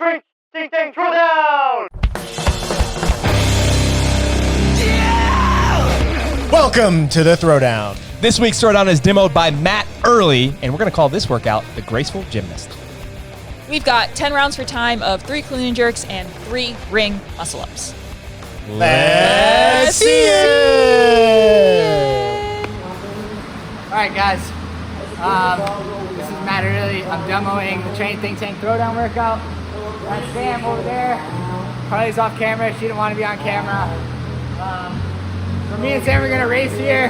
TTT THROWDOWN! Welcome to the Throwdown. This week's Throwdown is demoed by Matt Early, and we're going to call this workout the Graceful Gymnast. We've got 10 rounds for time of 3 clean and jerks and 3 ring muscle-ups. Let's see it! All right, guys. This is Matt Early. I'm demoing the Train Think Tank Throwdown workout. That's Sam over there. Carly's off camera. She didn't want to be on camera. So me and Sam are gonna race here.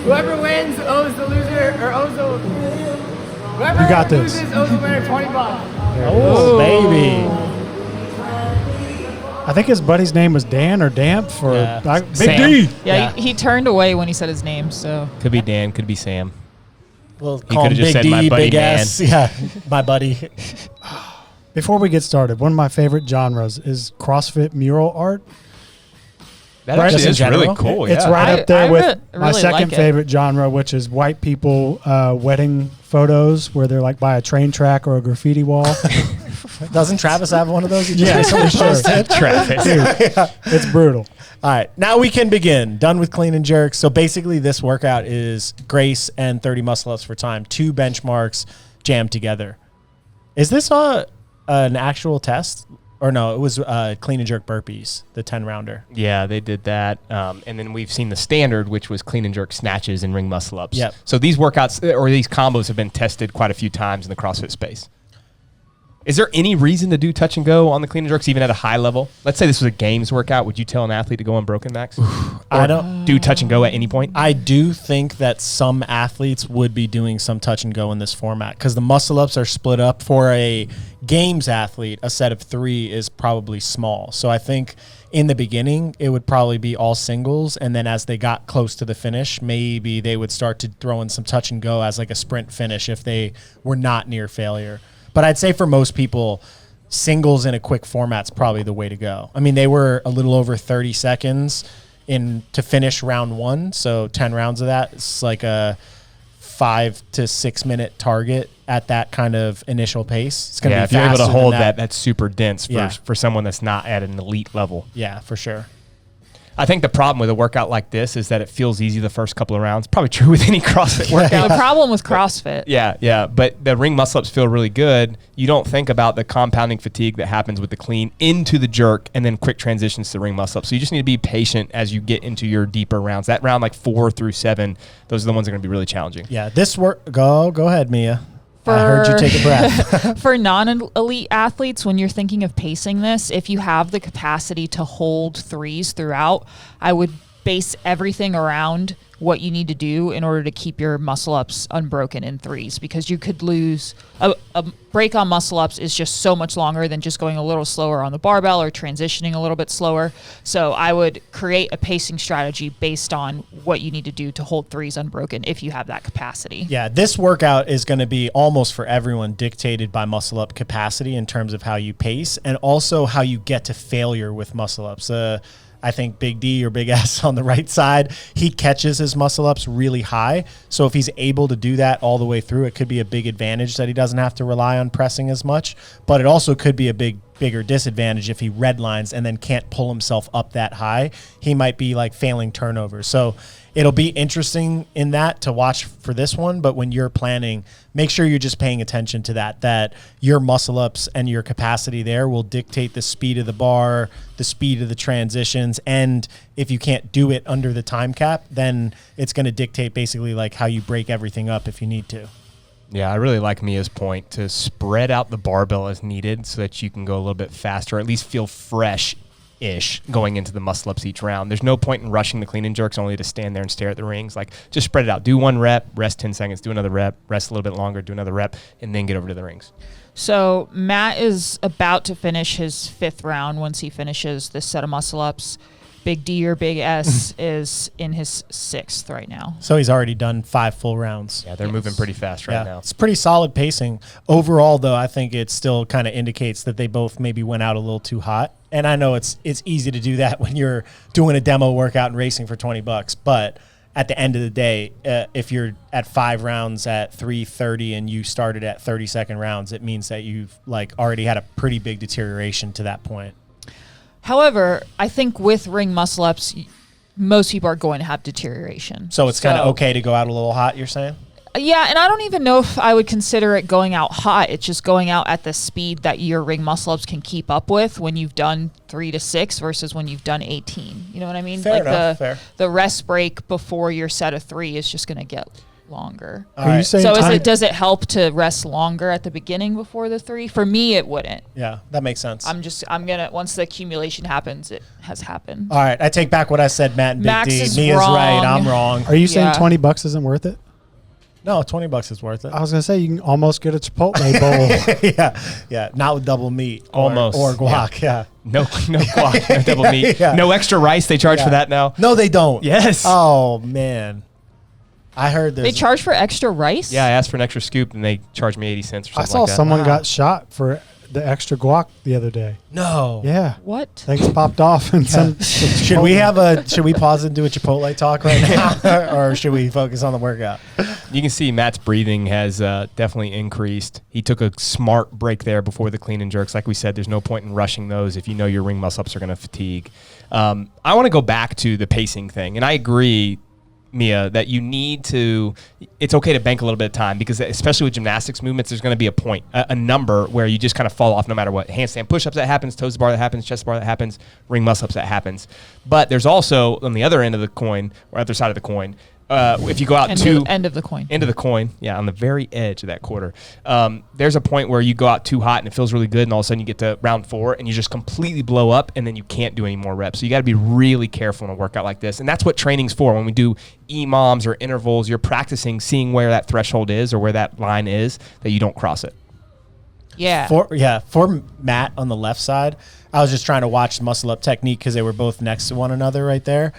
Whoever wins owes the loser, or owes the whoever You got this. loses owes the winner $20. Oh, baby. I think his buddy's name was Dan or Damp for Big Sam. D. Yeah, He turned away when he said his name, so. Could be Dan, could be Sam. We'll He call him could've just Big said, "My D, buddy Big man." S. Yeah, my buddy. Before we get started, one of my favorite genres is CrossFit mural art. That Right, actually just in is really general? cool. It's yeah. right I- up there I with my really second like it. favorite genre, which is white people wedding photos where they're like by a train track or a graffiti wall. Doesn't Travis have one of those? He Yeah, just for sure. posted? Travis. It's brutal. All right, now we can begin. Done with clean and jerks. So basically, this workout is Grace and 30 muscle-ups for time, 2 benchmarks jammed together. Is this an actual test? Or no, it was clean and jerk burpees, the 10-rounder. Yeah, they did that. And then we've seen the standard, which was clean and jerk snatches and ring muscle ups. Yep. So these workouts or these combos have been tested quite a few times in the CrossFit space. Is there any reason to do touch and go on the clean and jerks, even at a high level? Let's say this was a games workout. Would you tell an athlete to go unbroken, Max? I don't. Do touch and go at any point? I do think that some athletes would be doing some touch and go in this format because the muscle ups are split up. For a games athlete, a set of 3 is probably small. So I think in the beginning, it would probably be all singles. And then as they got close to the finish, maybe they would start to throw in some touch and go as like a sprint finish if they were not near failure. But I'd say for most people, singles in a quick format's probably the way to go. I mean, they were a little over 30 seconds to finish round 1. So 10 rounds of that, it's like a 5 to 6 minute target at that kind of initial pace. It's going to be if you're able faster to than hold that, that's super dense Yeah. for someone that's not at an elite level. Yeah, for sure. I think the problem with a workout like this is that it feels easy the first couple of rounds. Probably true with any CrossFit workout. The problem with CrossFit. Yeah. But the ring muscle ups feel really good. You don't think about the compounding fatigue that happens with the clean into the jerk and then quick transitions to ring muscle ups. So you just need to be patient as you get into your deeper rounds. That round like 4 through 7, those are the ones that are going to be really challenging. Yeah, this work. Go ahead, Mia. I heard you take a breath. For non-elite athletes, when you're thinking of pacing this, if you have the capacity to hold 3s throughout, I would base everything around what you need to do in order to keep your muscle ups unbroken in 3s, because you could lose a break on muscle ups is just so much longer than just going a little slower on the barbell or transitioning a little bit slower. So I would create a pacing strategy based on what you need to do to hold 3s unbroken if you have that capacity. Yeah, this workout is going to be almost for everyone dictated by muscle up capacity in terms of how you pace and also how you get to failure with muscle ups. I think Big D or Big S on the right side, he catches his muscle ups really high. So if he's able to do that all the way through, it could be a big advantage that he doesn't have to rely on pressing as much. But it also could be a bigger disadvantage if he redlines and then can't pull himself up that high. He might be like failing turnovers. So it'll be interesting in that to watch for this one. But when you're planning, make sure you're just paying attention to that your muscle ups and your capacity there will dictate the speed of the bar, the speed of the transitions. And if you can't do it under the time cap, then it's going to dictate basically like how you break everything up if you need to. Yeah, I really like Mia's point to spread out the barbell as needed so that you can go a little bit faster, or at least feel fresh-ish going into the muscle-ups each round. There's no point in rushing the clean and jerks only to stand there and stare at the rings. Like, just spread it out. Do 1 rep, rest 10 seconds, do another rep, rest a little bit longer, do another rep, and then get over to the rings. So Matt is about to finish his 5th round once he finishes this set of muscle-ups. Big D or Big S is in his 6th right now. So he's already done 5 full rounds. Yeah, they're moving pretty fast right now. It's pretty solid pacing. Overall, though, I think it still kind of indicates that they both maybe went out a little too hot. And I know it's easy to do that when you're doing a demo workout and racing for $20, but at the end of the day, if you're at 5 rounds at 3:30 and you started at 30-second rounds, it means that you've like already had a pretty big deterioration to that point. However, I think with ring muscle ups, most people are going to have deterioration. So it's kind of okay to go out a little hot, you're saying? Yeah, and I don't even know if I would consider it going out hot. It's just going out at the speed that your ring muscle ups can keep up with when you've done 3 to 6 versus when you've done 18. You know what I mean? Fair enough, fair. The rest break before your set of 3 is just going to get longer. Are you saying So does it help to rest longer at the beginning before the 3? For me, it wouldn't. Yeah, that makes sense. I'm gonna once the accumulation happens, it has happened. All right, I take back what I said, Matt and Big Max D. is Mia's wrong. right, I'm wrong. Are you saying Yeah. $20 isn't worth it? No, $20 is worth it. I was gonna say you can almost get a Chipotle bowl. yeah, not with double meat. Almost. Or guac, yeah. No guac, no double meat, Yeah. no extra rice. They charge Yeah. for that now. No, they don't. Yes. Oh, man. I heard this. They charge for extra rice? Yeah, I asked for an extra scoop and they charged me 80 cents or I something saw like that. someone Wow. got shot for the extra guac the other day. No. Yeah. What? Things popped off and some. Should we pause and do a Chipotle talk right now? Or should we focus on the workout? You can see Matt's breathing has definitely increased. He took a smart break there before the clean and jerks. Like we said, there's no point in rushing those if you know your ring muscle ups are going to fatigue. I want to go back to the pacing thing. And I agree, Mia, that you need to, it's okay to bank a little bit of time because especially with gymnastics movements, there's going to be a point, a number where you just kind of fall off no matter what. Handstand push-ups that happens, toes to bar that happens, chest to bar that happens, ring muscle-ups that happens. But there's also, on the other end of the coin, or other side of the coin, if you go out End of the coin. End of the coin, yeah, on the very edge of that quarter. There's a point where you go out too hot and it feels really good, and all of a sudden you get to round 4 and you just completely blow up, and then you can't do any more reps. So you got to be really careful in a workout like this, and that's what training's for. When we do EMOMs or intervals, you're practicing seeing where that threshold is or where that line is that you don't cross it. Yeah. For Matt on the left side, I was just trying to watch muscle up technique because they were both next to one another right there.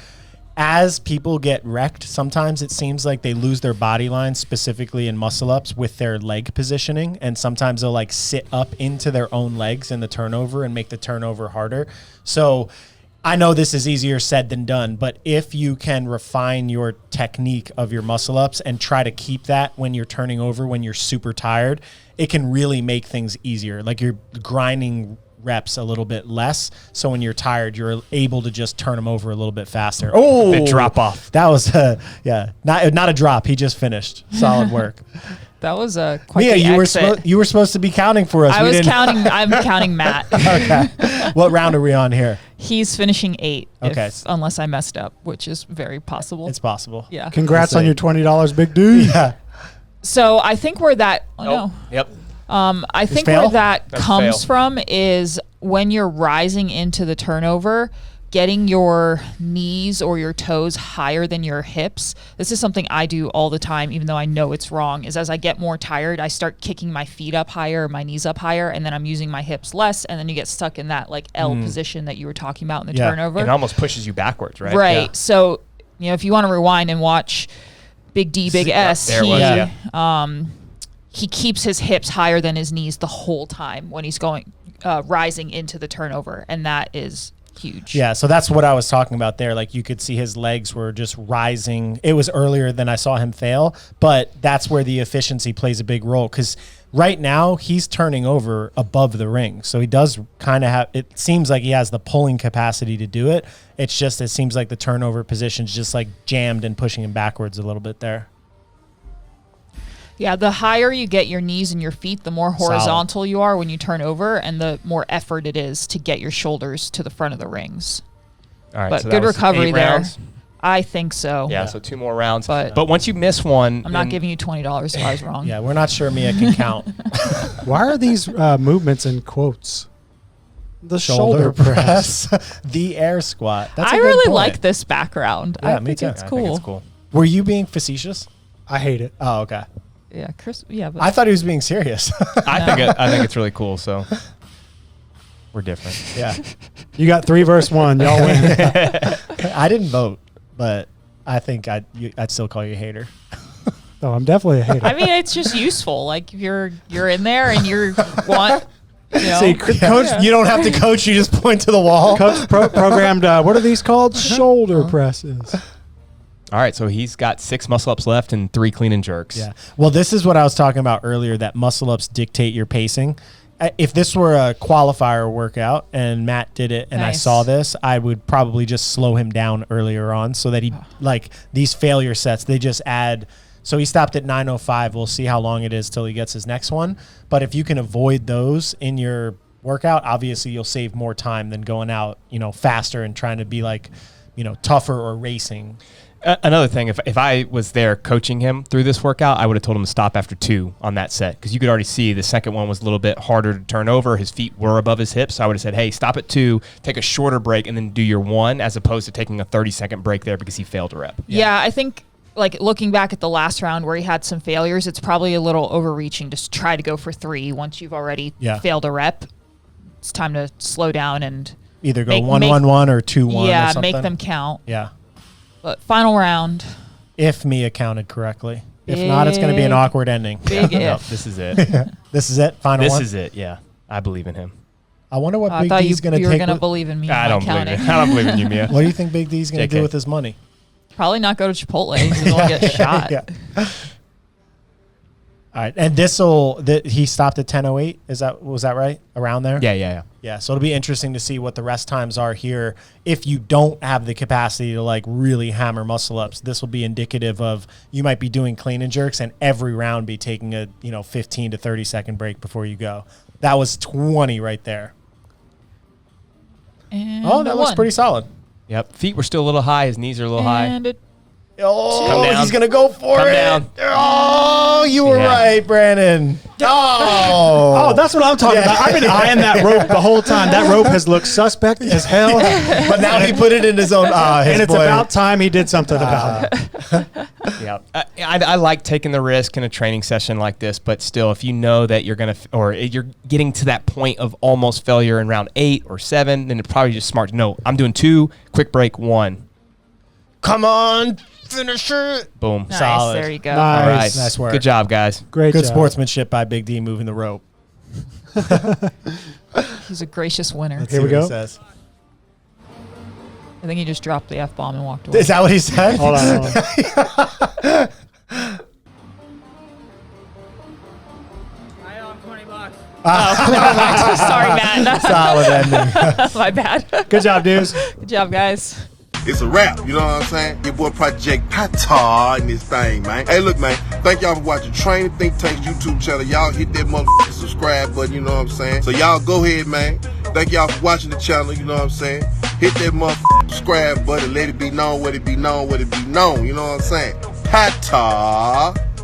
As people get wrecked, sometimes it seems like they lose their body line, specifically in muscle ups, with their leg positioning. And sometimes they'll like sit up into their own legs in the turnover and make the turnover harder. So I know this is easier said than done, but if you can refine your technique of your muscle ups and try to keep that when you're turning over, when you're super tired, it can really make things easier. Like you're grinding reps a little bit less, so when you're tired, you're able to just turn them over a little bit faster. Oh, The drop off. That was not a drop. He just finished. Solid work. That was quite Mia, the you exit. were supposed to be counting for us. I We was didn't- counting. I'm counting Matt. Okay. What round are we on here? He's finishing 8. Okay. Unless I messed up, which is very possible. It's possible. Yeah. Congrats We'll on see. your $20, Big D. Yeah. So I think where that. Oh, no. Yep. I think fail? where that That's comes fail. from is when you're rising into the turnover, getting your knees or your toes higher than your hips. This is something I do all the time, even though I know it's wrong, is as I get more tired, I start kicking my feet up higher, my knees up higher, and then I'm using my hips less, and then you get stuck in that like L position that you were talking about in the Yeah. turnover. It almost pushes you backwards, right? Right. Yeah. So, if you want to rewind and watch Big D, Big S, There it was, yeah. he keeps his hips higher than his knees the whole time when he's going rising into the turnover, and that is huge. Yeah, so that's what I was talking about there. Like you could see his legs were just rising. It was earlier than I saw him fail, but that's where the efficiency plays a big role because right now he's turning over above the ring. So he does kind of have, it seems like he has the pulling capacity to do it. It's just, it seems like the turnover position's just like jammed and pushing him backwards a little bit there. Yeah, the higher you get your knees and your feet, the more horizontal you are when you turn over, and the more effort it is to get your shoulders to the front of the rings. All right. But so that good was recovery 8 there. rounds. I think so. Yeah, so 2 more rounds. But- But once you miss one, I'm not giving you $20 if I was wrong. Yeah, we're not sure Mia can count. Why are these movements in quotes? The shoulder press. The air squat. That's a I good really point. like this background. Yeah, I me think too. it's I cool. think it's cool. Were you being facetious? I hate it. Oh, okay. Yeah, Chris. Yeah, but I thought he was being serious. I think it's really cool. So we're different. Yeah. You got 3 versus 1. Y'all win. I didn't vote, but I think I'd still call you a hater. Oh, I'm definitely a hater. I mean, it's just useful. Like if you're in there and you want, See, Coach, you don't have to coach. You just point to the wall. Coach programmed, what are these called? Shoulder presses. All right, so he's got 6 muscle-ups left and 3 clean and jerks. Yeah. Well, this is what I was talking about earlier, that muscle-ups dictate your pacing. If this were a qualifier workout and Matt did it and I saw this, I would probably just slow him down earlier on so that he, like, these failure sets, they just add. So he stopped at 9:05. We'll see how long it is till he gets his next one. But if you can avoid those in your workout, obviously you'll save more time than going out, faster and trying to be like, tougher or racing. Another thing, if I was there coaching him through this workout, I would have told him to stop after 2 on that set, because you could already see the second one was a little bit harder to turn over. His feet were above his hips. So I would have said, hey, stop at 2, take a shorter break, and then do your 1, as opposed to taking a 30-second break there because he failed a rep. Yeah, I think, like, looking back at the last round where he had some failures, it's probably a little overreaching to try to go for 3 once you've already failed a rep. It's time to slow down and either go 1-1-1 or 2-1. Yeah, or something. make them count. Yeah. But final round. If Mia counted correctly. If not, it's going to be an awkward ending. Big if. No, this is it. This is it? Final one? This is it, yeah. I believe in him. I wonder what I Big thought D's going to take. You were going to believe in me. I don't believe in I don't believe in you, Mia. What do you think Big D's going to do with his money? Probably not go to Chipotle. He's going to get shot. Yeah. All right, and he stopped at 10:08. Was that right? Around there? Yeah. Yeah, so it'll be interesting to see what the rest times are here. If you don't have the capacity to like really hammer muscle ups, this will be indicative of you might be doing clean and jerks and every round be taking a 15 to 30 second break before you go. That was 20 right there. And that looks pretty solid. Yep, feet were still a little high. His knees are a little high. He's going to go for Come it. down. Oh, you were right, Brandon. Oh, that's what I'm talking about. I've been eyeing that rope the whole time. That rope has looked suspect as hell. But now he put it in his own. And it's about time he did something about it. Yeah, I like taking the risk in a training session like this, but still, if you know that you're you're getting to that point of almost failure in round 8 or 7, then it's probably just smart to know I'm doing 2, quick break 1. Come on, finish it. Boom. Nice, Solid. there you go. Nice. All right. Nice work. Good job, guys. Great Good job. sportsmanship by Big D moving the rope. He's a gracious winner. Let's Here see we what go. he says. I think he just dropped the F-bomb and walked away. Is that what he said? Hold on. I owe him $20. Sorry, Matt. Solid ending. My bad. Good job, dudes. Good job, guys. It's a wrap, you know what I'm saying? Your boy Project Pata in this thing, man. Hey, look, man, thank y'all for watching Training Think Tank's YouTube channel. Y'all hit that motherfucking subscribe button, you know what I'm saying? So y'all go ahead, man. Thank y'all for watching the channel, you know what I'm saying? Hit that motherfucking subscribe button, let it be known, what it be known, what it be known, you know what I'm saying? Pata.